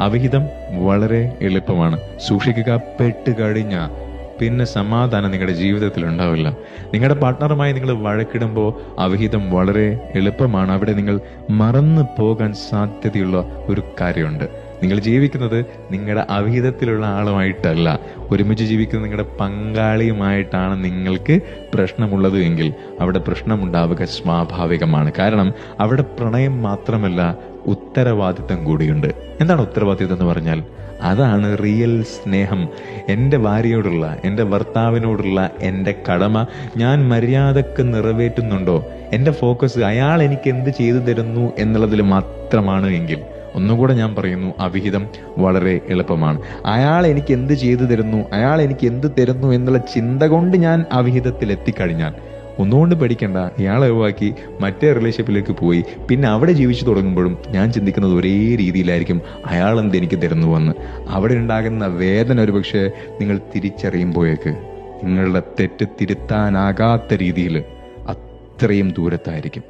അവിഹിതം വളരെ എളുപ്പമാണ്. സൂക്ഷിക്കുക. പെട്ട് കഴിഞ്ഞ പിന്നെ സമാധാനം നിങ്ങളുടെ ജീവിതത്തിൽ ഉണ്ടാവില്ല. നിങ്ങളുടെ പാർട്ട്ണറുമായി നിങ്ങൾ വഴക്കിടുമ്പോൾ അവിഹിതം വളരെ എളുപ്പമാണ്. അവിടെ നിങ്ങൾ മറന്നു പോകാൻ സാധ്യതയുള്ള ഒരു കാര്യമുണ്ട്. നിങ്ങൾ ജീവിക്കുന്നത് നിങ്ങളുടെ അവിഹിതത്തിലുള്ള ആളുമായിട്ടല്ല, ഒരുമിച്ച് ജീവിക്കുന്നത് നിങ്ങളുടെ പങ്കാളിയുമായിട്ടാണ് നിങ്ങൾക്ക് പ്രശ്നമുള്ളത് എങ്കിൽ അവിടെ പ്രശ്നമുണ്ടാവുക സ്വാഭാവികമാണ്. കാരണം അവിടെ പ്രണയം മാത്രമല്ല, ഉത്തരവാദിത്തം കൂടിയുണ്ട്. എന്താണ് ഉത്തരവാദിത്തം എന്ന് പറഞ്ഞാൽ? അതാണ് റിയൽ സ്നേഹം. എൻ്റെ ഭാര്യയോടുള്ള, എൻ്റെ ഭർത്താവിനോടുള്ള എൻ്റെ കടമ ഞാൻ മര്യാദക്ക് നിറവേറ്റുന്നുണ്ടോ? എൻ്റെ ഫോക്കസ് അയാൾ എനിക്ക് എന്ത് ചെയ്തു തരുന്നു എന്നുള്ളതിൽ മാത്രമാണ് എങ്കിൽ, ഒന്നുകൂടെ ഞാൻ പറയുന്നു, അവിഹിതം വളരെ എളുപ്പമാണ്. അയാൾ എനിക്ക് എന്ത് ചെയ്തു തരുന്നു, അയാൾ എനിക്ക് എന്ത് തരുന്നു എന്നുള്ള ചിന്ത കൊണ്ട് ഞാൻ അവിഹിതത്തിൽ എത്തിക്കഴിഞ്ഞാൽ ഒന്നുകൊണ്ട് പേടിക്കണ്ട. ഇയാളെ ഒഴിവാക്കി മറ്റേ റിലേഷൻഷിപ്പിലേക്ക് പോയി പിന്നെ അവിടെ ജീവിച്ചു തുടങ്ങുമ്പോഴും ഞാൻ ചിന്തിക്കുന്നത് ഒരേ രീതിയിലായിരിക്കും, അയാൾ എന്ത് എനിക്ക് തരുന്നുവെന്ന്. അവിടെ ഉണ്ടാകുന്ന വേദന ഒരുപക്ഷെ നിങ്ങൾ തിരിച്ചറിയുമ്പോഴേക്ക് നിങ്ങളുടെ തെറ്റ് തിരുത്താനാകാത്ത രീതിയിൽ അത്രയും ദൂരത്തായിരിക്കും.